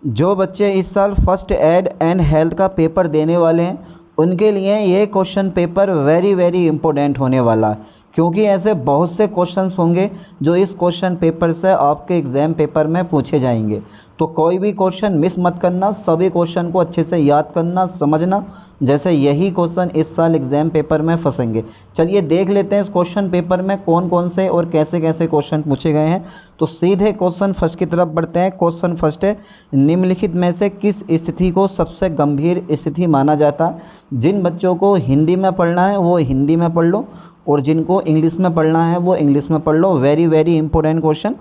जो बच्चे इस साल फर्स्ट एड एंड हेल्थ का पेपर देने वाले हैं उनके लिए ये question paper very very important होने वाला है, क्योंकि ऐसे बहुत से क्वेश्चंस होंगे जो इस क्वेश्चन पेपर से आपके एग्ज़ाम पेपर में पूछे जाएंगे। तो कोई भी क्वेश्चन मिस मत करना, सभी क्वेश्चन को अच्छे से याद करना, समझना, जैसे यही क्वेश्चन इस साल एग्ज़ाम पेपर में फंसेंगे। चलिए देख लेते हैं इस क्वेश्चन पेपर में कौन कौन से और कैसे कैसे क्वेश्चन पूछे गए हैं। तो सीधे क्वेश्चन फर्स्ट की तरफ बढ़ते हैं। क्वेश्चन फर्स्ट है, निम्नलिखित में से किस स्थिति को सबसे गंभीर स्थिति माना जाता है? जिन बच्चों को हिंदी में पढ़ना है वो हिंदी में पढ़ लो और जिनको इंग्लिश में पढ़ना है वो इंग्लिश में पढ़ लो। वेरी वेरी इंपॉर्टेंट क्वेश्चन,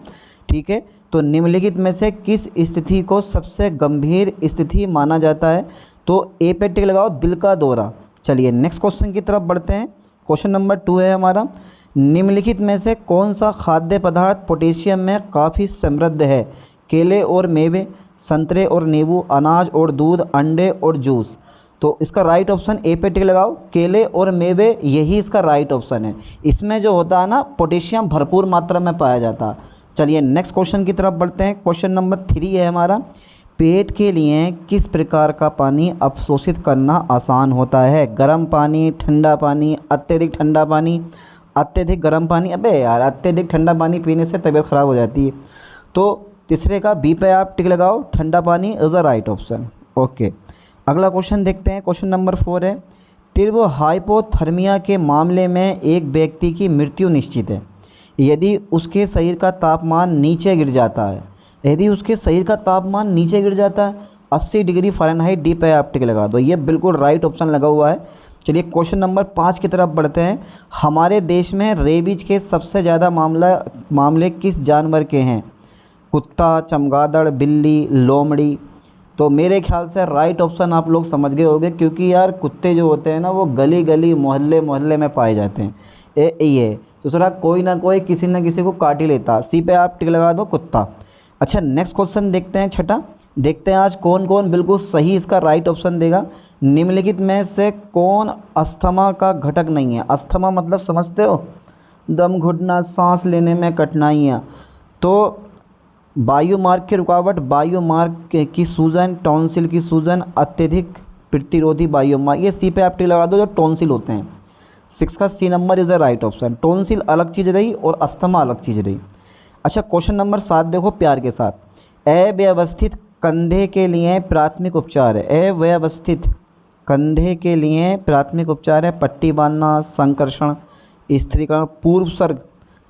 ठीक है। तो निम्नलिखित में से किस स्थिति को सबसे गंभीर स्थिति माना जाता है? तो ए पे टिक लगाओ, दिल का दौरा। चलिए नेक्स्ट क्वेश्चन की तरफ बढ़ते हैं। क्वेश्चन नंबर 2 है हमारा, निम्नलिखित में से कौन सा खाद्य पदार्थ पोटेशियम में काफ़ी समृद्ध है? केले और मेवे, संतरे और नींबू, अनाज और दूध, अंडे और जूस। तो इसका राइट ऑप्शन ए पे टिक लगाओ, केले और मेवे, यही इसका राइट ऑप्शन है। इसमें जो होता है ना पोटेशियम भरपूर मात्रा में पाया जाता है। चलिए नेक्स्ट क्वेश्चन की तरफ बढ़ते हैं। क्वेश्चन नंबर 3 है हमारा, पेट के लिए किस प्रकार का पानी अवशोषित करना आसान होता है? गर्म पानी, ठंडा पानी, अत्यधिक ठंडा पानी, अत्यधिक गर्म पानी। अबे यार, अत्यधिक ठंडा पानी पीने से तबीयत ख़राब हो जाती है। तो तीसरे का बी पे आप टिक लगाओ, ठंडा पानी is a right option. Okay, अगला क्वेश्चन देखते हैं। क्वेश्चन नंबर 4 है, तीव्र हाइपोथर्मिया के मामले में एक व्यक्ति की मृत्यु निश्चित है यदि उसके शरीर का तापमान नीचे गिर जाता है। यदि उसके शरीर का तापमान नीचे गिर जाता है 80 डिग्री फ़ारेनहाइट, डी पे आप टिक लगा दो। ये बिल्कुल राइट ऑप्शन लगा हुआ है। चलिए क्वेश्चन नंबर 5 की तरफ बढ़ते हैं। हमारे देश में रेबीज के सबसे ज़्यादा मामले किस जानवर के हैं? कुत्ता, चमगादड़, बिल्ली, लोमड़ी। तो मेरे ख्याल से राइट ऑप्शन आप लोग समझ गए होंगे, क्योंकि यार कुत्ते जो होते हैं ना वो गली गली मोहल्ले मोहल्ले में पाए जाते हैं। ये दूसरा कोई ना कोई किसी न किसी को काट ही लेता। सी पे आप टिक लगा दो, कुत्ता। अच्छा नेक्स्ट क्वेश्चन देखते हैं, छठा। देखते हैं आज कौन कौन बिल्कुल सही इसका राइट ऑप्शन देगा। निम्नलिखित में से कौन अस्थमा का घटक नहीं है? अस्थमा मतलब समझते हो, दम घुटना, सांस लेने में कठिनाइयाँ। तो वायुमार्ग की रुकावट, वायुमार्ग की सूजन, टॉन्सिल की सूजन, अत्यधिक प्रतिरोधी वायुमार्ग। ये सी पे आप टिक लगा दो, जो टॉन्सिल होते हैं। 6 का C number is the right option. Tonsil अलग चीज़ रही और अस्थमा अलग चीज़ रही। अच्छा क्वेश्चन नंबर 7 देखो प्यार के साथ, अव्यवस्थित कंधे के लिए प्राथमिक उपचार है। अव्यवस्थित कंधे के लिए प्राथमिक उपचार है पट्टी बांधना, संकर्षण, स्थिरीकरण, पूर्व सर्ग।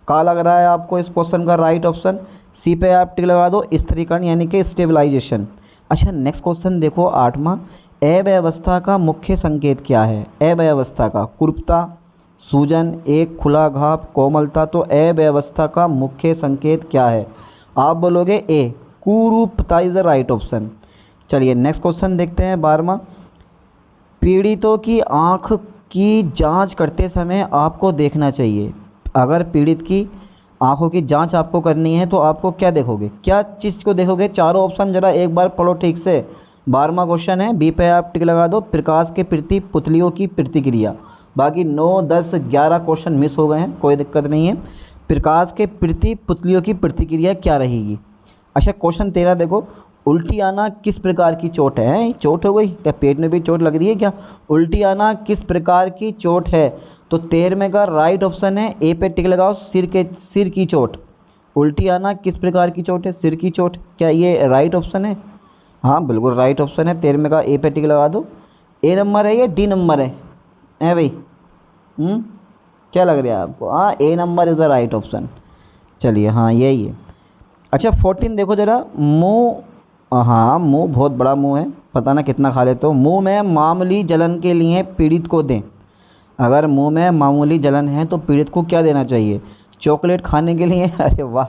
का लग रहा है आपको इस क्वेश्चन का राइट ऑप्शन? सी पे आप टिक लगा दो, स्थिरीकरण यानी कि स्टेबलाइजेशन। अच्छा नेक्स्ट क्वेश्चन देखो 8वां, अव्यवस्था का मुख्य संकेत क्या है? अव्यवस्था का कुरूपता, सूजन, एक खुला घाव, कोमलता। तो अव्यवस्था का मुख्य संकेत क्या है? आप बोलोगे ए, कुरूपता इज द राइट ऑप्शन। चलिए नेक्स्ट क्वेश्चन देखते हैं 12वां, पीड़ितों की आँख की जांच करते समय आपको देखना चाहिए। अगर पीड़ित की आँखों की जांच आपको करनी है तो आपको क्या देखोगे? क्या चीज़ को देखोगे? चारों ऑप्शन ज़रा एक बार पढ़ो ठीक से। 12वां क्वेश्चन है, बी पे आप टिक लगा दो, प्रकाश के प्रति पुतलियों की प्रतिक्रिया। बाकी 9, 10, 11 क्वेश्चन मिस हो गए हैं, कोई दिक्कत नहीं है। प्रकाश के प्रति पुतलियों की प्रतिक्रिया क्या रहेगी? अच्छा क्वेश्चन 13 देखो, उल्टी आना किस प्रकार की चोट है? चोट हो गई क्या? पेट में भी चोट लग रही है क्या? उल्टी आना किस प्रकार की चोट है? तो 13वें का राइट ऑप्शन है, ए पे टिक लगाओ, सिर की चोट। उल्टी आना किस प्रकार की चोट है? सिर की चोट। क्या ये राइट ऑप्शन है? हाँ बिल्कुल राइट ऑप्शन है। 13वें का ए पे टिक लगा दो। ए नंबर है या डी नंबर है? भाई क्या लग रहा है आपको? हाँ A number is the right option. चलिए हाँ यही है। अच्छा 14 देखो ज़रा, मुँह, हाँ मुँह बहुत बड़ा मुँह है, पता ना कितना खा लेते हो। मुँह में मामूली जलन के लिए पीड़ित को दें। अगर मुंह में मामूली जलन है तो पीड़ित को क्या देना चाहिए? चॉकलेट खाने के लिए, अरे वाह,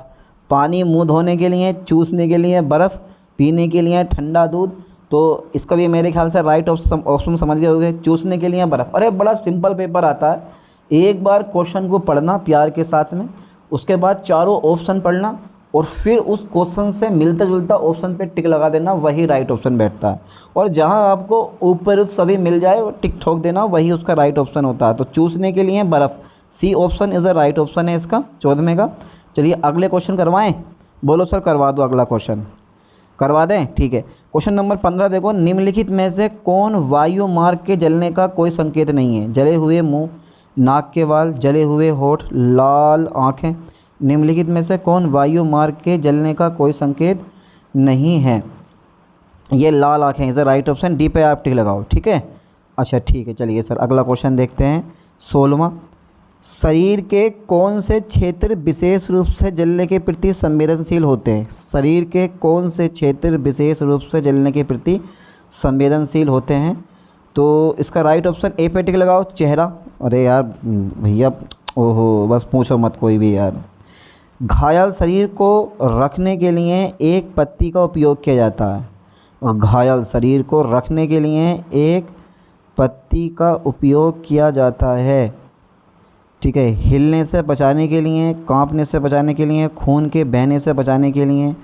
पानी मुंह धोने के लिए, चूसने के लिए बर्फ़, पीने के लिए ठंडा दूध। तो इसका भी मेरे ख्याल से राइट ऑप्शन समझ गए होंगे, चूसने के लिए बर्फ़। अरे बड़ा सिंपल पेपर आता है, एक बार क्वेश्चन को पढ़ना प्यार के साथ में, उसके बाद चारों ऑप्शन पढ़ना और फिर उस क्वेश्चन से मिलता जुलता ऑप्शन पे टिक लगा देना, वही राइट ऑप्शन बैठता है। और जहां आपको ऊपर सभी मिल जाए टिक ठोक देना, वही उसका राइट ऑप्शन होता है। तो चूसने के लिए बर्फ़, C option is a right option है इसका 14वें का। चलिए अगले क्वेश्चन करवाएं? बोलो सर करवा दो अगला क्वेश्चन। करवा दें, ठीक है। क्वेश्चन नंबर 15 देखो, निम्नलिखित में से कौन वायु मार्ग के जलने का कोई संकेत नहीं है? जले हुए मुंह, नाक के बाल, जले हुए होठ, लाल आँखें। निम्नलिखित में से कौन वायु मार्ग के जलने का कोई संकेत नहीं है? ये लाल आँखें is the right option. D पे आप टिक लगाओ, ठीक है। अच्छा ठीक है, चलिए सर अगला क्वेश्चन देखते हैं। 16वां, शरीर के कौन से क्षेत्र विशेष रूप से जलने के प्रति संवेदनशील होते हैं? शरीर के कौन से क्षेत्र विशेष रूप से जलने के प्रति संवेदनशील होते हैं? तो इसका राइट ऑप्शन ए पे टिक लगाओ, चेहरा। अरे यार भैया, ओहो बस पूछो मत कोई भी यार। घायल शरीर को रखने के लिए एक पत्ती का उपयोग किया जाता है, और घायल शरीर को रखने के लिए एक पत्ती का उपयोग किया जाता है, ठीक है। हिलने से बचाने के लिए, कांपने से बचाने के लिए, खून के बहने से बचाने के लिए,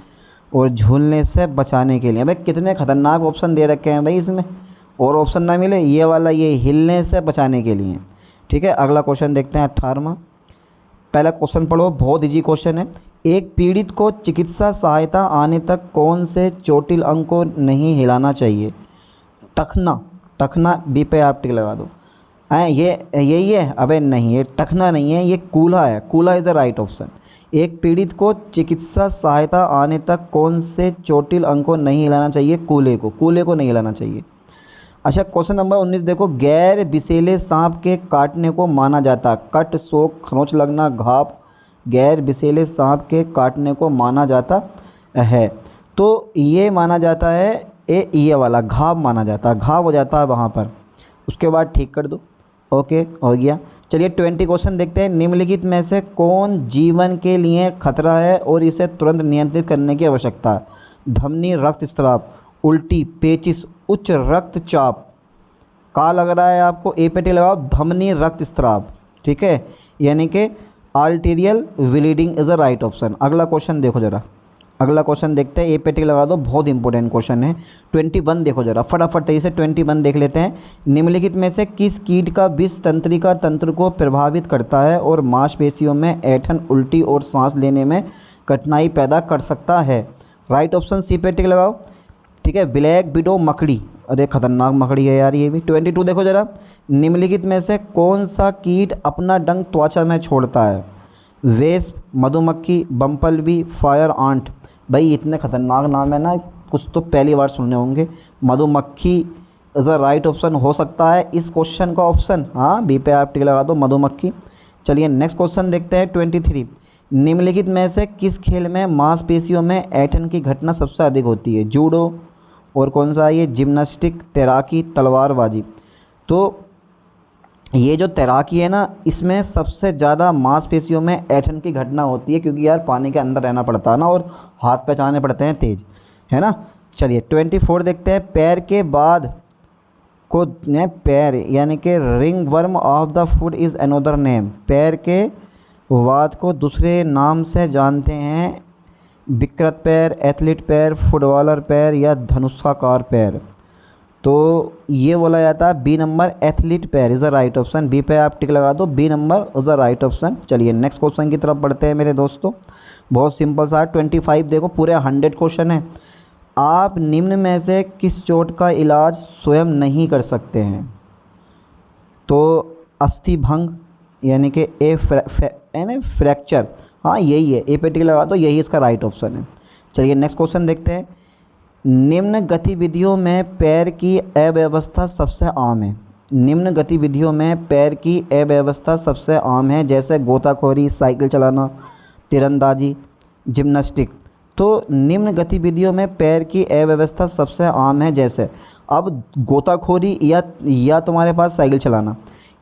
और झूलने से बचाने के लिए। भाई कितने ख़तरनाक ऑप्शन दे रखे हैं भाई इसमें, और ऑप्शन ना मिले ये वाला, ये हिलने से बचाने के लिए, ठीक है। अगला क्वेश्चन देखते हैं 18वां। पहला क्वेश्चन पढ़ो, बहुत इजी क्वेश्चन है। एक पीड़ित को चिकित्सा सहायता आने तक कौन से चोटिल अंग को नहीं हिलाना चाहिए? टखना, टखना। बी पे आप टिक लगा दो। ये यही है? अबे नहीं, ये टखना नहीं है, ये कूल्हा है। कूल्हा इज़ द राइट ऑप्शन। एक पीड़ित को चिकित्सा सहायता आने तक कौन से चोटिल अंग को नहीं हिलाना चाहिए? कूल्हे को, कूल्हे को नहीं हिलाना चाहिए। अच्छा क्वेश्चन नंबर 19 देखो, गैर विषैले सांप के काटने को माना जाता, कट, शोक, खरोंच लगना, घाव, गैर विषैले सांप के काटने को माना जाता है। तो ये माना जाता है, ये वाला घाव माना जाता है, घाव हो जाता है वहाँ पर, उसके बाद ठीक कर दो। ओके हो गया। चलिए 20 क्वेश्चन देखते हैं। निम्नलिखित में से कौन जीवन के लिए खतरा है और इसे तुरंत नियंत्रित करने की आवश्यकता है? धमनी रक्तस्राव, उल्टी, पेचिश, उच्च रक्तचाप। का लग रहा है आपको? ए पे टिक लगाओ, धमनी रक्तस्राव, ठीक है, यानी कि arterial bleeding is a right option. अगला क्वेश्चन देखो जरा, अगला क्वेश्चन देखते हैं, ए पे टिक लगा दो, बहुत इंपॉर्टेंट क्वेश्चन है। 21 देखो जरा फटाफट तेजी से 21 देख लेते हैं। निम्नलिखित में से किस कीट का विष तंत्रिका तंत्र को प्रभावित करता है और मांसपेशियों में ऐंठन, उल्टी और सांस लेने में कठिनाई पैदा कर सकता है? राइट ऑप्शन सी पे टिक लगाओ, ठीक है। ब्लैक विडो मकड़ी, अरे खतरनाक मकड़ी है यार ये भी। 22 देखो जरा, निम्नलिखित में से कौन सा कीट अपना डंक त्वचा में छोड़ता है? वेस्प, मधुमक्खी, बम्पलबी, फायर आंट। भाई इतने खतरनाक नाम है ना, कुछ तो पहली बार सुनने होंगे। मधुमक्खी इज़ अ राइट ऑप्शन हो सकता है इस क्वेश्चन का ऑप्शन, हाँ बी पे आप टिक लगा दो, मधुमक्खी। चलिए नेक्स्ट क्वेश्चन देखते हैं 23। निम्नलिखित में से किस खेल में मांसपेशियों में ऐंठन की घटना सबसे अधिक होती है? जूडो, और कौन सा है ये? जिम्नास्टिक, तैराकी, तलवारबाजी। तो ये जो तैराकी है ना, इसमें सबसे ज़्यादा मांसपेशियों में ऐंठन की घटना होती है, क्योंकि यार पानी के अंदर रहना पड़ता है ना, और हाथ पे चलाने पड़ते हैं तेज, है ना। चलिए 24 देखते हैं। पैर के बाद को पैर यानी कि ring worm of the foot is another name. पैर के बाद को दूसरे नाम से जानते हैं, विकृत पैर, एथलीट पैर, फुटबॉलर पैर, या धनुषाकार पैर। तो ये बोला जाता है बी नंबर, एथलीट पैर is the right option. B पे आप टिक लगा दो, B number is the right option. चलिए नेक्स्ट क्वेश्चन की तरफ बढ़ते हैं मेरे दोस्तों, बहुत सिंपल सा। 25 देखो, पूरे 100 क्वेश्चन है। आप निम्न में से किस चोट का इलाज स्वयं नहीं कर सकते हैं? तो अस्थि भंग, यानी कि यानी फ्रैक्चर, हाँ यही है, ए पे टिक लगा दो, यही इसका राइट ऑप्शन है। चलिए नेक्स्ट क्वेश्चन देखते हैं। निम्न गतिविधियों में पैर की अव्यवस्था सबसे आम है। निम्न गतिविधियों में पैर की अव्यवस्था सबसे आम है, जैसे गोताखोरी, साइकिल चलाना, तीरंदाजी, जिम्नास्टिक। तो निम्न गतिविधियों में पैर की अव्यवस्था सबसे आम है, जैसे अब गोताखोरी या तुम्हारे पास साइकिल चलाना।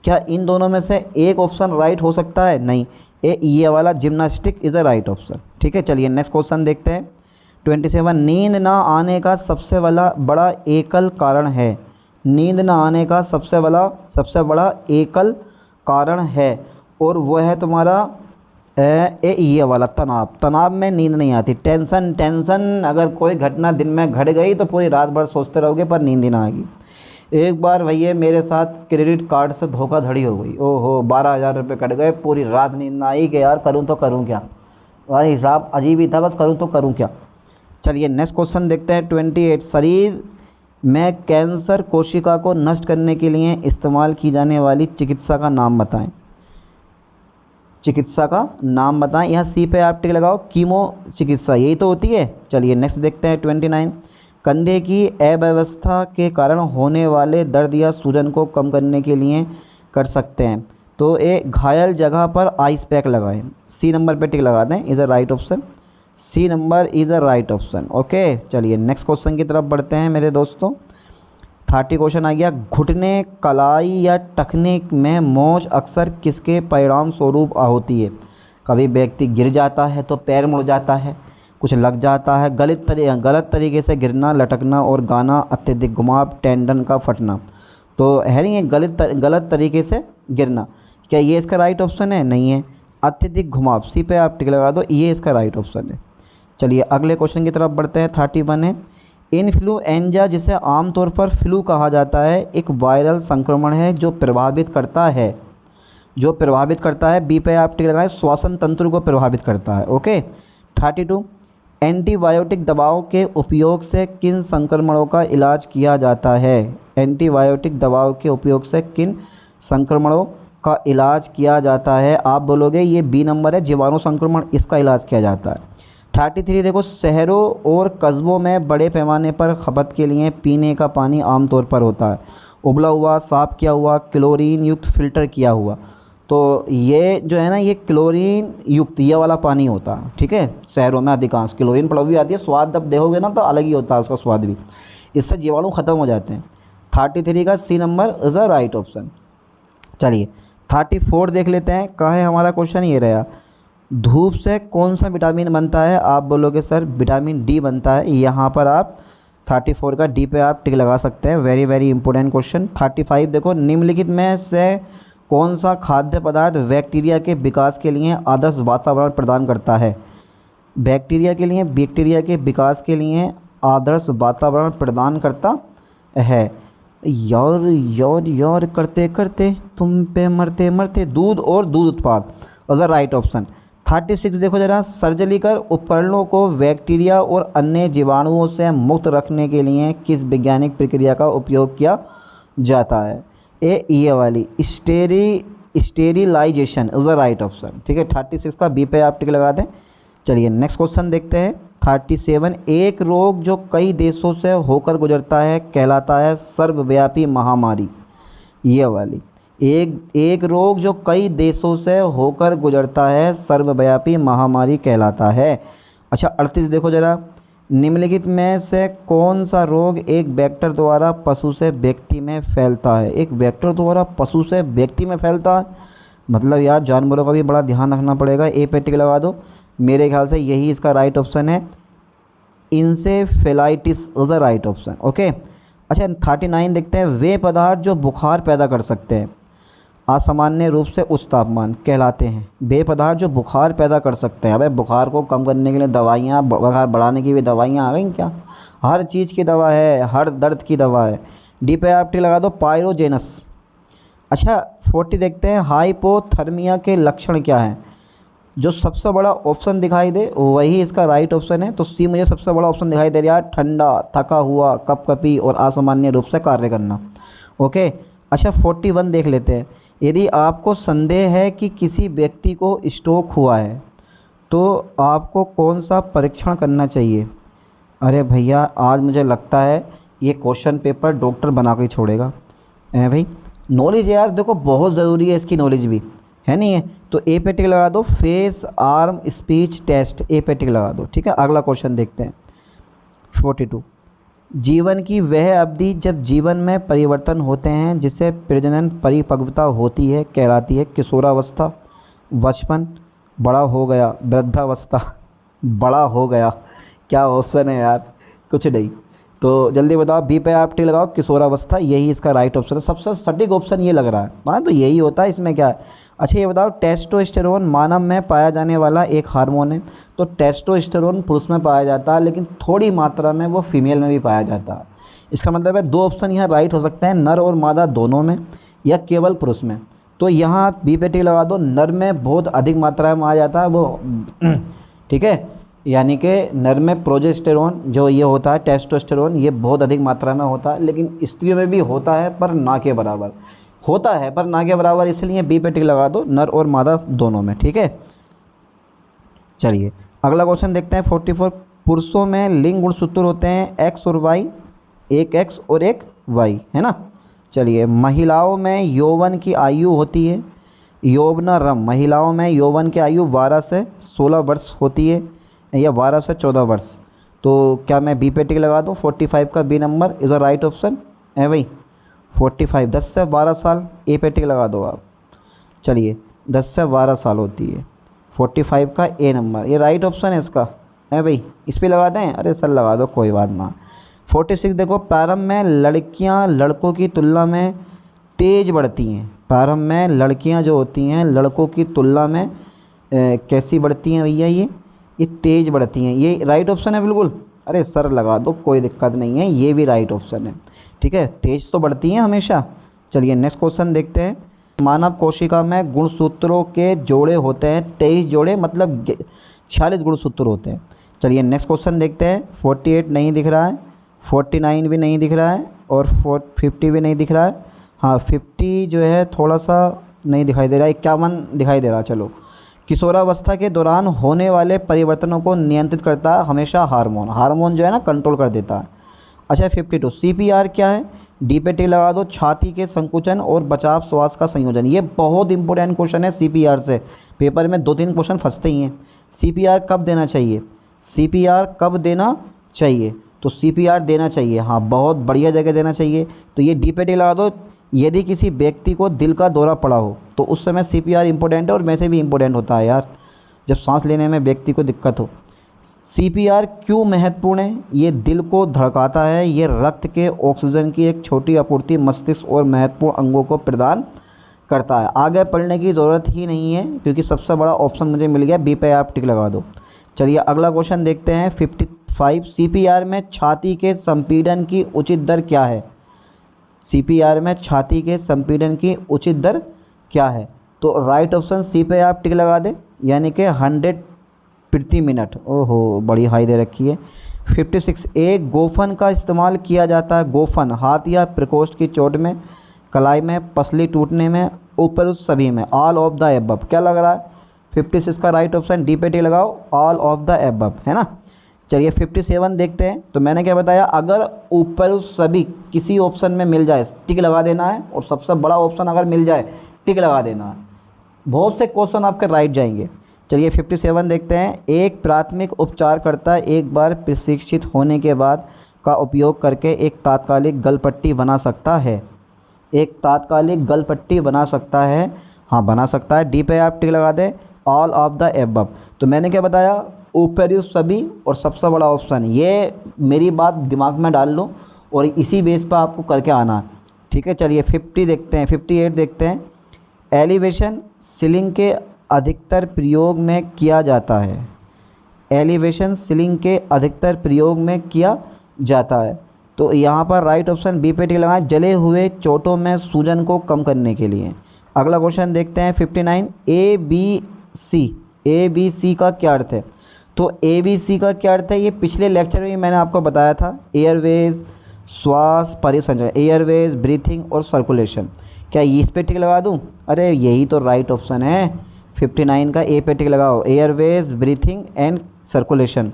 क्या इन दोनों में से एक ऑप्शन राइट हो सकता है? नहीं, ये वाला gymnastic is a right option, ठीक है। चलिए नेक्स्ट क्वेश्चन देखते हैं 27। नींद ना आने का सबसे बड़ा एकल कारण है। नींद ना आने का सबसे बड़ा एकल कारण है, और वह है तुम्हारा ये वाला तनाव। तनाव में नींद नहीं आती। टेंशन अगर कोई घटना दिन में घट गई तो पूरी रात भर सोचते रहोगे पर नींद ही ना आएगी। एक बार भैया मेरे साथ क्रेडिट कार्ड से धोखाधड़ी हो गई, ओहो 12,000 रुपये कट गए, पूरी रात नींद ना आई कि यार करूँ तो करूँ क्या। वह हिसाब अजीब ही था, बस करूँ तो करूँ क्या। चलिए नेक्स्ट क्वेश्चन देखते हैं 28। शरीर में कैंसर कोशिका को नष्ट करने के लिए इस्तेमाल की जाने वाली चिकित्सा का नाम बताएं। चिकित्सा का नाम बताएं। यहाँ सी पे आप टिक लगाओ, कीमो चिकित्सा यही तो होती है। चलिए नेक्स्ट देखते हैं 29। कंधे की अव्यवस्था के कारण होने वाले दर्द या सूजन को कम करने के लिए कर सकते हैं, तो एक घायल जगह पर आइस पैक लगाएं। सी नंबर पे टिक लगा दें, is a right option. C number is a right option. Okay, चलिए नेक्स्ट क्वेश्चन की तरफ बढ़ते हैं मेरे दोस्तों। 30 क्वेश्चन आ गया। घुटने, कलाई या टखने में मोच अक्सर किसके परिणाम स्वरूप होती है। कभी व्यक्ति गिर जाता है तो पैर मुड़ जाता है, कुछ लग जाता है, गलत तरीके से गिरना, लटकना और गाना, अत्यधिक घुमाव, टेंडन का फटना। तो है नहीं, गलत तरीके से गिरना। क्या ये इसका राइट ऑप्शन है? नहीं है। अत्यधिक घुमाव, सी पे आप टिक लगा दो, ये इसका राइट ऑप्शन है। चलिए अगले क्वेश्चन की तरफ बढ़ते हैं। 31 है। इन्फ्लुएंजा, जिसे आमतौर पर फ्लू कहा जाता है, एक वायरल संक्रमण है जो प्रभावित करता है बी पे आप टिक लगाएं, श्वसन तंत्र को प्रभावित करता है। ओके। 32। एंटीबायोटिक दवाओं के उपयोग से किन संक्रमणों का इलाज किया जाता है। एंटीबायोटिक दवाओं के उपयोग से किन संक्रमणों का इलाज किया जाता है। आप बोलोगे ये बी नंबर है, जीवाणु संक्रमण, इसका इलाज किया जाता है। 33 देखो, शहरों और कस्बों में बड़े पैमाने पर खपत के लिए पीने का पानी आमतौर पर होता है उबला हुआ, साफ़ किया हुआ, क्लोरीन युक्त, फिल्टर किया हुआ। तो ये जो है ना, ये क्लोरीन युक्त ये वाला पानी होता है। ठीक है, शहरों में अधिकांश क्लोरीन पड़ी हुई आती है। स्वाद जब देखोगे ना तो अलग ही होता है उसका स्वाद भी, इससे जीवाणु ख़त्म हो जाते हैं। 33 का C number is a right option. चलिए 34 देख लेते हैं। कहाँ है हमारा क्वेश्चन, ये रहा। धूप से कौन सा विटामिन बनता है। आप बोलोगे सर विटामिन डी बनता है। यहाँ पर आप 34 का डी पे आप टिक लगा सकते हैं। Very very important question. 35 देखो, निम्नलिखित में से कौन सा खाद्य पदार्थ बैक्टीरिया के विकास के लिए आदर्श वातावरण प्रदान करता है। बैक्टीरिया के विकास के लिए आदर्श वातावरण प्रदान करता है। यार करते करते तुम पे मरते मरते, दूध और दूध उत्पाद इज राइट ऑप्शन। 36 देखो जरा, सर्जरी कर उपकरणों को बैक्टीरिया और अन्य जीवाणुओं से मुक्त रखने के लिए किस वैज्ञानिक प्रक्रिया का उपयोग किया जाता है। ये वाली sterilization is the right option. ठीक है, 36 का बी पे आप टिक लगा दें। चलिए नेक्स्ट क्वेश्चन देखते हैं। 37। एक रोग जो कई देशों से होकर गुजरता है कहलाता है सर्वव्यापी महामारी। ये वाली एक रोग जो कई देशों से होकर गुजरता है सर्वव्यापी महामारी कहलाता है। अच्छा 38 देखो ज़रा, निम्नलिखित में से कौन सा रोग एक वेक्टर द्वारा पशु से व्यक्ति में फैलता है। एक वेक्टर द्वारा पशु से व्यक्ति में फैलता है, मतलब यार जानवरों का भी बड़ा ध्यान रखना पड़ेगा। ए पे टिक लगा दो, मेरे ख्याल से यही इसका राइट ऑप्शन है। Encephalitis is a right option. Okay. अच्छा 39 देखते हैं। वे पदार्थ जो बुखार पैदा कर सकते हैं असामान्य रूप से उच्च तापमान कहलाते हैं। वे पदार्थ जो बुखार पैदा कर सकते हैं। अबे बुखार को कम करने के लिए दवाइयाँ, बुखार बढ़ाने की भी दवाइयाँ आ गई क्या। हर चीज़ की दवा है, हर दर्द की दवा है। डी पे आप टिक लगा दो, पायरोजेनस। अच्छा 40 देखते हैं। हाइपोथर्मिया के लक्षण क्या हैं। जो सबसे बड़ा ऑप्शन दिखाई दे वही इसका राइट ऑप्शन है। तो सी मुझे सबसे बड़ा ऑप्शन दिखाई दे रहा है, ठंडा, थका हुआ, कपकपी और असामान्य रूप से कार्य करना। ओके। अच्छा 41 देख लेते हैं। यदि आपको संदेह है कि किसी व्यक्ति को स्ट्रोक हुआ है तो आपको कौन सा परीक्षण करना चाहिए। अरे भैया आज मुझे लगता है ये क्वेश्चन पेपर डॉक्टर बना के ही छोड़ेगा। भाई नॉलेज यार देखो बहुत ज़रूरी है, इसकी नॉलेज भी है नहीं है। तो ए पे टिक लगा दो, फेस आर्म स्पीच टेस्ट, ए पे टिक लगा दो। ठीक है, अगला क्वेश्चन देखते हैं। 42। जीवन की वह अवधि जब जीवन में परिवर्तन होते हैं जिसे प्रजनन परिपक्वता होती है कहलाती है किशोरावस्था, बचपन, बड़ा हो गया, वृद्धावस्था, बड़ा हो गया। क्या ऑप्शन है यार, कुछ नहीं। तो जल्दी बताओ, बी पे आप टिक लगाओ, किशोरावस्था, यही इसका राइट ऑप्शन है। सबसे सटीक ऑप्शन ये लग रहा है। हाँ तो यही होता है, इसमें क्या है। अच्छा ये बताओ, टेस्टोस्टेरोन मानव में पाया जाने वाला एक हार्मोन है। तो टेस्टोस्टेरोन पुरुष में पाया जाता है लेकिन थोड़ी मात्रा में वो फीमेल में भी पाया जाता है। इसका मतलब है दो ऑप्शन यहाँ राइट हो सकते हैं, नर और मादा दोनों में या केवल पुरुष में। तो यहाँ बी पे टिक लगा दो, नर में बहुत अधिक मात्रा में आ जाता है वो। ठीक है, यानी कि नर में प्रोजेस्टेरोन जो ये होता है, टेस्टोस्टेरोन, ये बहुत अधिक मात्रा में होता है, लेकिन स्त्रियों में भी होता है पर ना के बराबर होता है, पर ना के बराबर, इसलिए बी पे टिक लगा दो, नर और मादा दोनों में। ठीक है, चलिए अगला क्वेश्चन देखते हैं 44। पुरुषों में लिंग गुणसूत्र होते हैं एक्स और वाई, एक एक्स और एक वाई, है ना। चलिए महिलाओं में यौवन की आयु होती है यौवनरम, महिलाओं में यौवन की आयु 12 से 16 वर्ष होती है या 12 से 14 वर्ष। तो क्या मैं बी पे टिक लगा दूँ? 45 का B number is a right option है भाई। 45 10 से 12 साल, ए पे टिक लगा दो आप। चलिए 10 से 12 साल होती है, 45 का ए नंबर, ये राइट ऑप्शन है इसका, है भाई। इस पर लगा दें? अरे सर लगा दो, कोई बात ना। 46 देखो, प्रारंभ में लड़कियां लड़कों की तुलना में तेज़ बढ़ती हैं। प्रारंभ में लड़कियां जो होती हैं लड़कों की तुलना में कैसी बढ़ती हैं भैया? ये तेज़ बढ़ती हैं, ये राइट ऑप्शन है बिल्कुल। अरे सर लगा दो, कोई दिक्कत नहीं है, ये भी राइट ऑप्शन है। ठीक है, तेज़ तो बढ़ती हैं हमेशा। चलिए नेक्स्ट क्वेश्चन देखते हैं। मानव कोशिका में गुणसूत्रों के जोड़े होते हैं 23 जोड़े, मतलब 46 गुणसूत्र होते हैं। चलिए नेक्स्ट क्वेश्चन देखते हैं। 48 नहीं दिख रहा है, 49 भी नहीं दिख रहा है और 50 भी नहीं दिख रहा है। हाँ 50 जो है थोड़ा सा नहीं दिखाई दे रहा है, 51 दिखाई दे रहा है। चलो, किशोरावस्था के दौरान होने वाले परिवर्तनों को नियंत्रित करता है हमेशा हार्मोन, हार्मोन जो है ना कंट्रोल कर देता है। अच्छा 52 CPR क्या है? डी पे टिक लगा दो, छाती के संकुचन और बचाव श्वास का संयोजन। ये बहुत इंपॉर्टेंट क्वेश्चन है CPR से, पेपर में 2-3 क्वेश्चन फंसते ही हैं। CPR कब देना चाहिए? CPR कब देना चाहिए? तो CPR देना चाहिए, हाँ बहुत बढ़िया जगह देना चाहिए। तो ये डी पे टिक लगा दो। यदि किसी व्यक्ति को दिल का दौरा पड़ा हो तो उस समय CPR इंपॉर्टेंट है, और वैसे भी इंपॉर्टेंट होता है यार, जब सांस लेने में व्यक्ति को दिक्कत हो। CPR क्यों महत्वपूर्ण है? ये दिल को धड़काता है, ये रक्त के ऑक्सीजन की एक छोटी आपूर्ति मस्तिष्क और महत्वपूर्ण अंगों को प्रदान करता है। आगे पढ़ने की ज़रूरत ही नहीं है क्योंकि सबसे बड़ा ऑप्शन मुझे मिल गया, बी पे आप टिक लगा दो। चलिए अगला क्वेश्चन देखते हैं 55। CPR में छाती के संपीड़न की उचित दर क्या है? CPR में छाती के संपीड़न की उचित दर क्या है? तो राइट ऑप्शन सी पे आप टिक लगा दें, यानी कि 100 प्रति मिनट। ओहो बड़ी हाई दे रखी है। 56 एक गोफन का इस्तेमाल किया जाता है। गोफन हाथ या प्रकोष्ठ की चोट में, कलाई में, पसली टूटने में, ऊपर उस सभी में, ऑल ऑफ द एबव। क्या लग रहा है? 56 का राइट ऑप्शन डी पे टिक लगाओ, ऑल ऑफ द एबव, है ना। चलिए 57 देखते हैं। तो मैंने क्या बताया, अगर ऊपर उस सभी किसी ऑप्शन में मिल जाए टिक लगा देना है, और सबसे बड़ा ऑप्शन अगर मिल जाए टिक लगा देना है। बहुत से क्वेश्चन आपके राइट जाएंगे। चलिए 57 देखते हैं। एक प्राथमिक उपचारकर्ता एक बार प्रशिक्षित होने के बाद का उपयोग करके एक तात्कालिक गलपट्टी बना सकता है। एक तात्कालिक गलपट्टी बना सकता है, हाँ बना सकता है। डी पे आप टिक लगा दें, ऑल ऑफ द एबव। तो मैंने क्या बताया, ऊपर सभी और सबसे बड़ा ऑप्शन। ये मेरी बात दिमाग में डाल लो और इसी बेस पर आपको करके आना है। ठीक है, चलिए 50 देखते हैं, 58 देखते हैं। एलिवेशन सीलिंग के अधिकतर प्रयोग में किया जाता है। एलिवेशन सीलिंग के अधिकतर प्रयोग में किया जाता है। तो यहाँ पर राइट ऑप्शन बी पे टिक लगाएं, जले हुए चोटों में सूजन को कम करने के लिए। अगला क्वेश्चन देखते हैं 59। ABC का क्या अर्थ है? तो ABC का क्या अर्थ है, ये पिछले लेक्चर में मैंने आपको बताया था। एयरवेज, श्वास परिसंचरण, एयरवेज, ब्रीथिंग और सर्कुलेशन। क्या इस पे टिक लगा दूं? अरे यही तो राइट ऑप्शन है, 59 का ए पे टिक लगाओ, एयरवेज, ब्रीथिंग एंड सर्कुलेशन।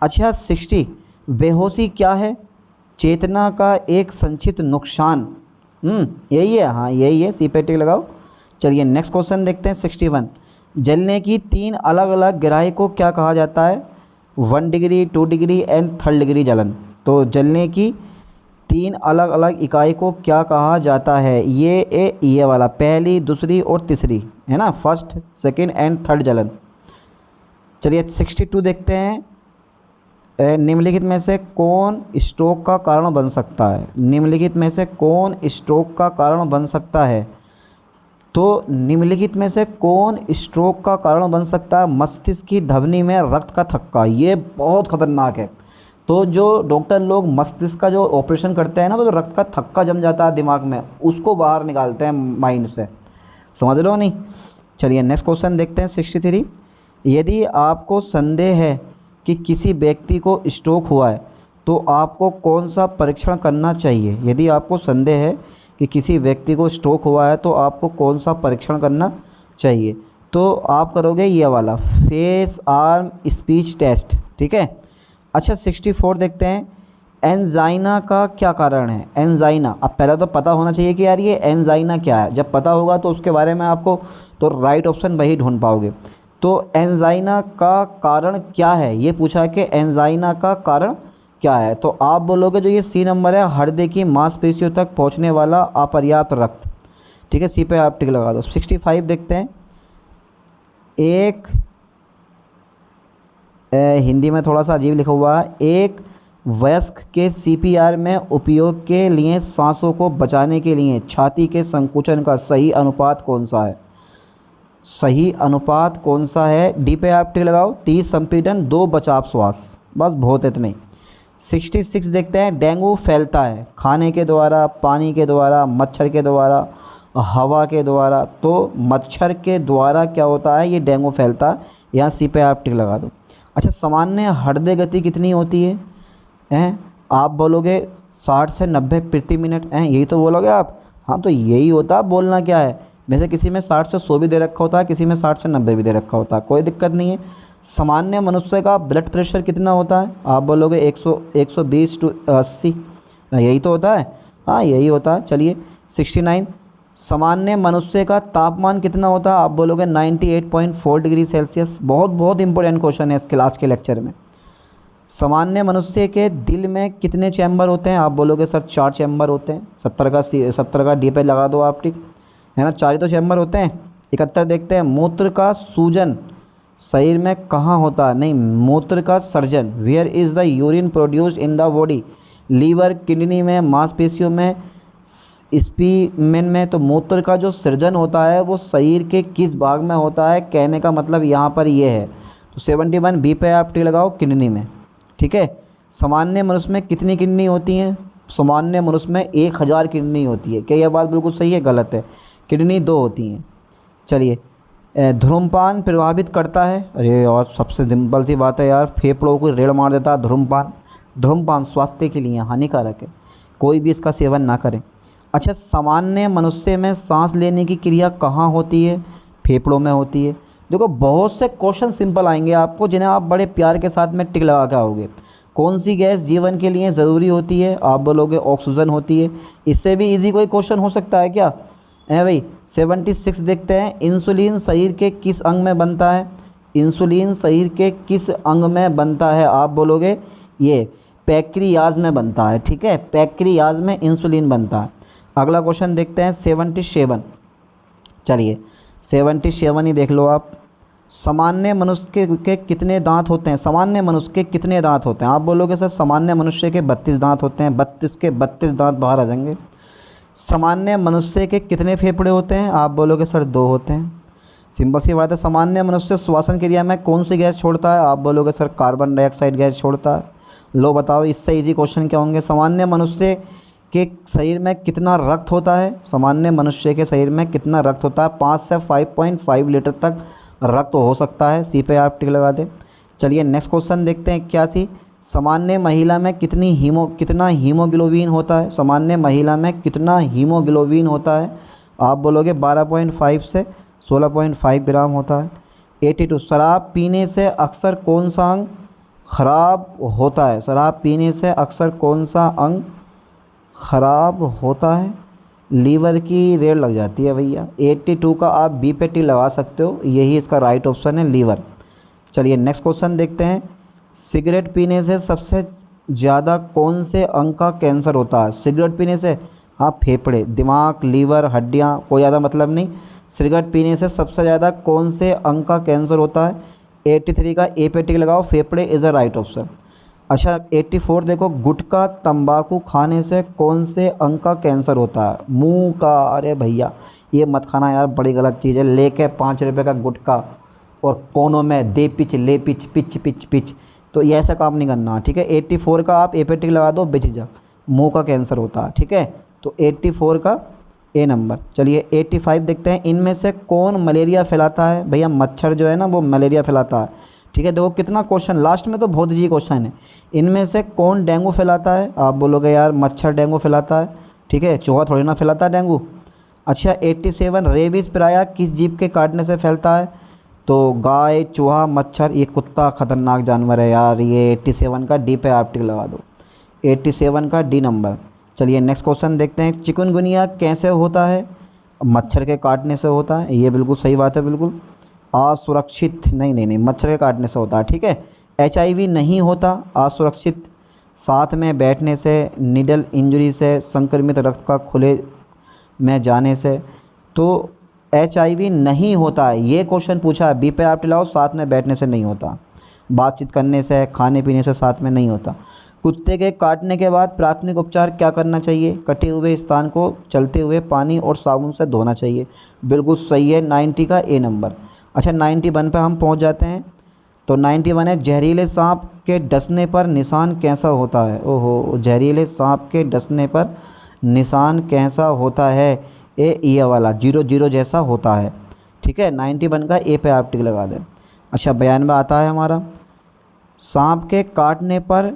अच्छा 60 बेहोशी क्या है? चेतना का एक संचित नुकसान। यही है, हाँ यही है, सी पे टिक लगाओ। चलिए नेक्स्ट क्वेश्चन देखते हैं 61। जलने की 3 अलग अलग गहराई को क्या कहा जाता है? 1 degree, 2 degree and 3rd degree जलन। तो जलने की 3 अलग अलग इकाई को क्या कहा जाता है? ये वाला, पहली, दूसरी और तीसरी, है ना, 1st, 2nd एंड 3rd जलन। चलिए 62 देखते हैं। निम्नलिखित में से कौन स्ट्रोक का कारण बन सकता है? निम्नलिखित में से कौन स्ट्रोक का कारण बन सकता है? तो निम्नलिखित में से कौन स्ट्रोक का कारण बन सकता है? मस्तिष्क की धमनी में रक्त का थक्का, ये बहुत खतरनाक है। तो जो डॉक्टर लोग मस्तिष्क का जो ऑपरेशन करते हैं ना, तो जो रक्त का थक्का जम जाता है दिमाग में, उसको बाहर निकालते हैं माइंड से, समझ लो नहीं। चलिए नेक्स्ट क्वेश्चन देखते हैं 63। यदि आपको संदेह है कि किसी व्यक्ति को स्ट्रोक हुआ है तो आपको कौन सा परीक्षण करना चाहिए। यदि आपको संदेह है कि किसी व्यक्ति को स्ट्रोक हुआ है तो आपको कौन सा परीक्षण करना चाहिए, तो आप करोगे ये वाला फेस आर्म स्पीच टेस्ट, ठीक है। अच्छा 64 देखते हैं, एंजाइना का क्या कारण है। एंजाइना, अब पहले तो पता होना चाहिए कि यार ये एंजाइना क्या है, जब पता होगा तो उसके बारे में आपको तो राइट ऑप्शन वही ढूंढ पाओगे। तो एंजाइना का कारण क्या है, ये पूछा कि एंजाइना का कारण क्या है, तो आप बोलोगे जो ये सी नंबर है, हृदय की मांसपेशियों तक पहुंचने वाला अपर्याप्त रक्त, ठीक है। सी पे आप टिक लगा दो। 65 देखते हैं, एक हिंदी में थोड़ा सा अजीब लिखा हुआ है, एक वयस्क के सीपीआर में उपयोग के लिए सांसों को बचाने के लिए छाती के संकुचन का सही अनुपात कौन सा है। सही अनुपात कौन सा है, डी पे आप टिक लगाओ। 30 संपीड़न, 2 बचाव श्वास, बस बहुत इतने। 66 देखते हैं, डेंगू फैलता है खाने के द्वारा, पानी के द्वारा, मच्छर के द्वारा, हवा के द्वारा। तो मच्छर के द्वारा क्या होता है, ये डेंगू फैलता है, यहाँ सी पे आप टिक लगा दो। अच्छा सामान्य हृदय गति कितनी होती है, हैं आप बोलोगे 60 से 90 प्रति मिनट, हैं यही तो बोलोगे आप। हाँ तो यही होता है, बोलना क्या है। वैसे किसी में 60 से 100 भी दे रखा होता है, किसी में 60 से 90 भी दे रखा होता है, कोई दिक्कत नहीं है। सामान्य मनुष्य का ब्लड प्रेशर कितना होता है, आप बोलोगे 120 टू 80, यही तो होता है, हाँ यही होता है। चलिए 69, सामान्य मनुष्य का तापमान कितना होता है, आप बोलोगे 98.4 डिग्री सेल्सियस। बहुत इंपॉर्टेंट क्वेश्चन है इसके आज के लेक्चर में। सामान्य मनुष्य के दिल में कितने चैम्बर होते हैं, आप बोलोगे सर 4 चैम्बर होते हैं। 70 का डी पे लगा दो आप टिक, है ना, 4 ही तो चैम्बर होते हैं। 71 देखते हैं, मूत्र का सूजन शरीर में कहाँ होता है, नहीं मूत्र का सर्जन, where is the urine produced in the body, liver, kidney में, मांसपेशियों में, स्पीमेन में। तो मूत्र का जो सृजन होता है वो शरीर के किस भाग में होता है, कहने का मतलब यहाँ पर ये है। तो 71 बी पे आप टिक लगाओ, किडनी में, ठीक है। सामान्य मनुष्य में कितनी किडनी होती हैं, सामान्य मनुष्य में 1000 किडनी होती है। क्या यह बात बिल्कुल सही है, गलत है, किडनी 2 होती हैं। चलिए धूम्रपान प्रभावित करता है, अरे यार सबसे सिंपल सी बात है यार, फेफड़ों को रेड़ मार देता है धूम्रपान। धूम्रपान स्वास्थ्य के लिए हानिकारक है, कोई भी इसका सेवन ना करें। अच्छा सामान्य मनुष्य में सांस लेने की क्रिया कहाँ होती है, फेफड़ों में होती है। देखो बहुत से क्वेश्चन सिंपल आएंगे आपको जिन्हें आप बड़े प्यार के साथ में टिक लगा के आओगे। कौन सी गैस जीवन के लिए ज़रूरी होती है, आप बोलोगे ऑक्सीजन होती है। इससे भी इजी कोई क्वेश्चन हो सकता है क्या, है भाई। 76 देखते हैं, इंसुलिन शरीर के किस अंग में बनता है, इंसुलिन शरीर के किस अंग में बनता है, आप बोलोगे ये पैक्रियाज में बनता है, ठीक है, पैक्रियाज में इंसुलिन बनता है। अगला क्वेश्चन देखते हैं 77, चलिए 77 ही देख लो आप। सामान्य मनुष्य के कितने दांत होते हैं, सामान्य मनुष्य के कितने दांत होते हैं, आप बोलोगे सर सामान्य मनुष्य के 32 दांत होते हैं। 32 के 32 दांत बाहर आ जाएंगे। सामान्य मनुष्य के कितने फेफड़े होते हैं, आप बोलोगे सर 2 होते हैं। सिंपल सी बात है। सामान्य मनुष्य श्वसन क्रिया में कौन सी गैस छोड़ता है, आप बोलोगे सर कार्बन डाइऑक्साइड गैस छोड़ता है। लो बताओ इससे इजी क्वेश्चन क्या होंगे। सामान्य मनुष्य के शरीर में कितना रक्त होता है, सामान्य मनुष्य के शरीर में कितना रक्त होता है, 5 से 5.5 लीटर तक रक्त हो सकता है। सी पे आप टिक लगा दें। चलिए नेक्स्ट क्वेश्चन देखते हैं 81, सामान्य महिला में कितना हीमोग्लोबिन होता है, सामान्य महिला में कितना हीमोग्लोबिन होता है, आप बोलोगे 12.5 से 16.5 ग्राम होता है। 82, शराब पीने से अक्सर कौन सा अंग खराब होता है, शराब पीने से अक्सर कौन सा अंग खराब होता है, लीवर की रेड लग जाती है भैया। 82 का आप बी पे टिक लगा सकते हो, यही इसका राइट ऑप्शन है, लीवर। चलिए नेक्स्ट क्वेश्चन देखते हैं, सिगरेट पीने से सबसे ज़्यादा कौन से अंग का कैंसर होता है, सिगरेट पीने से, हाँ फेफड़े, दिमाग, लीवर, हड्डियाँ, कोई ज़्यादा मतलब नहीं। सिगरेट पीने से सबसे ज़्यादा कौन से अंग का कैंसर होता है, 83 का ए पे टिक लगाओ, फेफड़े इज़ अ राइट ऑप्शन। अच्छा 84 देखो, गुटखा तंबाकू खाने से कौन से अंग का कैंसर होता है, मुंह का। अरे भैया ये मत खाना यार, बड़ी गलत चीज़ है। लेके 5 रुपये का गुटखा और कोनों में दे पिच ले पिच पिच पिच पिच, तो ये ऐसा काम नहीं करना, ठीक है। 84 का आप ए पे टिक लगा दो, बेझिझक, मुंह का कैंसर होता है, ठीक है। तो 84 का ए नंबर। चलिए 85 देखते हैं, इनमें से कौन मलेरिया फैलाता है, भैया मच्छर जो है ना वो मलेरिया फैलाता है। ठीक है, देखो कितना क्वेश्चन लास्ट में तो बहुत ही क्वेश्चन है। इनमें से कौन डेंगू फैलाता है? आप बोलोगे यार मच्छर डेंगू फैलाता है, ठीक है, चूहा थोड़ी ना फैलाता है डेंगू। अच्छा 87 रेबीज प्रायः किस जीव के काटने से फैलता है? तो गाय, चूहा, मच्छर, ये कुत्ता खतरनाक जानवर है यार, ये 87 का डी पे आप टिक लगा दो, 87 का डी नंबर। चलिए नेक्स्ट क्वेश्चन देखते हैं। चिकनगुनिया कैसे होता है? मच्छर के काटने से होता है, ये बिल्कुल सही बात है, बिल्कुल। असुरक्षित, नहीं नहीं नहीं, मच्छर के काटने से होता है, ठीक है। HIV नहीं होता, असुरक्षित, साथ में बैठने से, निडल इंजरी से, संक्रमित रक्त का खुले में जाने से। तो HIV नहीं होता है, ये क्वेश्चन पूछा है, बी पे आप टिलाओ, साथ में बैठने से नहीं होता, बातचीत करने से, खाने पीने से साथ में नहीं होता। कुत्ते के काटने के बाद प्राथमिक उपचार क्या करना चाहिए? कटे हुए स्थान को चलते हुए पानी और साबुन से धोना चाहिए, बिल्कुल सही है, 90 का ए नंबर। अच्छा 91 पे हम पहुंच जाते हैं। तो 91 है, जहरीले सांप के डसने पर निशान कैसा होता है? ओहो, जहरीले सांप के डसने पर निशान कैसा होता है? ये वाला 00 जैसा होता है, ठीक है। 91 का ए पे आप टिक लगा दें। अच्छा 92 आता है हमारा, सांप के काटने पर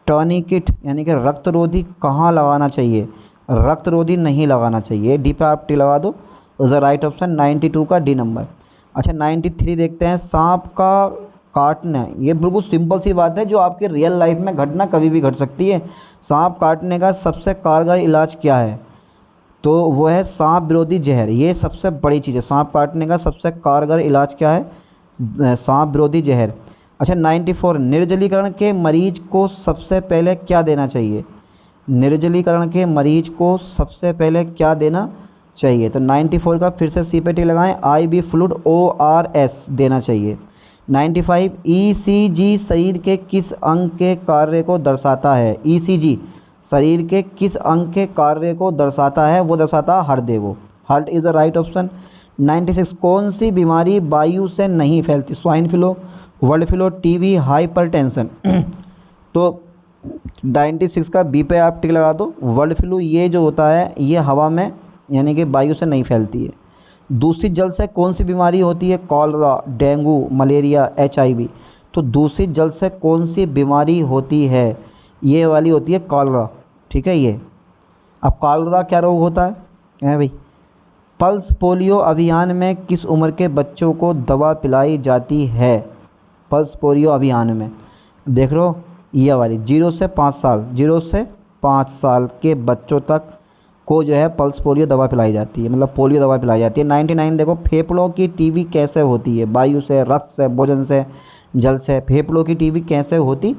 टर्निकिट यानी कि रक्तरोधी कहाँ लगाना चाहिए? रक्तरोधी नहीं लगाना चाहिए, डी पे आप टिक लगा दो, इज द राइट ऑप्शन, 92 का डी नंबर। अच्छा 93 देखते हैं। सांप का काटना, ये बिल्कुल सिंपल सी बात है जो आपके रियल लाइफ में घटना कभी भी घट सकती है। सांप काटने का सबसे कारगर इलाज क्या है? तो वो है सांप विरोधी जहर, ये सबसे बड़ी चीज़ है। सांप काटने का सबसे कारगर इलाज क्या है? सांप विरोधी जहर। अच्छा 94, निर्जलीकरण के मरीज को सबसे पहले क्या देना चाहिए? निर्जलीकरण के मरीज को सबसे पहले क्या देना चाहिए? तो 94 का फिर से सी पे टिक लगाएं, IV फ्लूइड ORS देना चाहिए। 95, ECG शरीर के किस अंग के कार्य को दर्शाता है? ECG शरीर के किस अंग के कार्य को दर्शाता है? वो दर्शाता है हृदय को, heart is the right option. 96, कौन सी बीमारी वायु से नहीं फैलती? Swine flu, world flu, TB, hypertension. तो 96 का बी पे आप टिक लगा दो, वर्ल्ड फ्लू ये जो होता है ये हवा में यानी कि वायु से नहीं फैलती है। दूषित जल से कौन सी बीमारी होती है? Cholera, dengue, malaria, HIV। तो दूषित जल से कौन सी बीमारी होती है? ये वाली होती है कॉलरा, ठीक है। ये अब कॉलरा क्या रोग होता है भाई? पल्स पोलियो अभियान में किस उम्र के बच्चों को दवा पिलाई जाती है? पल्स पोलियो अभियान में देख लो, ये वाली 0 से 5 साल, 0 से 5 साल के बच्चों तक को जो है पल्स पोलियो दवा पिलाई जाती है, मतलब पोलियो दवा पिलाई जाती है। 99 देखो, फेफड़ों की TB कैसे होती है? वायु से, रक्त से, भोजन से, जल से। फेफड़ों की TB कैसे होती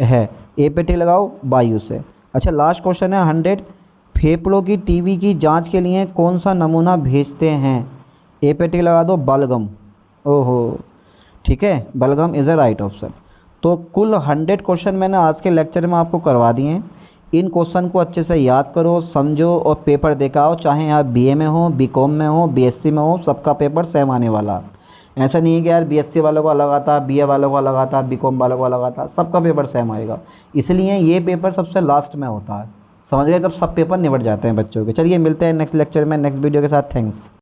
है? ए पे टिक लगाओ, वायु से। अच्छा लास्ट क्वेश्चन है 100, फेफड़ों की TB की जांच के लिए कौन सा नमूना भेजते हैं? ए पे टिक लगा दो, बलगम। ओहो, ठीक है, बलगम इज़ अ राइट ऑप्शन। तो कुल 100 क्वेश्चन मैंने आज के लेक्चर में आपको करवा दिए हैं। इन क्वेश्चन को अच्छे से याद करो, समझो और पेपर दे के आओ, चाहे आप BA में हो, BCom में हो, BSc में हो, सबका पेपर सेम आने वाला। ऐसा नहीं है कि यार BSc वालों को अलग आता, BA वालों को अलग आता, BCom वालों को अलग आता, सबका पेपर सेम आएगा। इसलिए ये पेपर सबसे लास्ट में होता है, समझ गए, जब सब पेपर निपट जाते हैं बच्चों के। चलिए मिलते हैं नेक्स्ट लेक्चर में नेक्स्ट वीडियो के साथ। थैंक्स।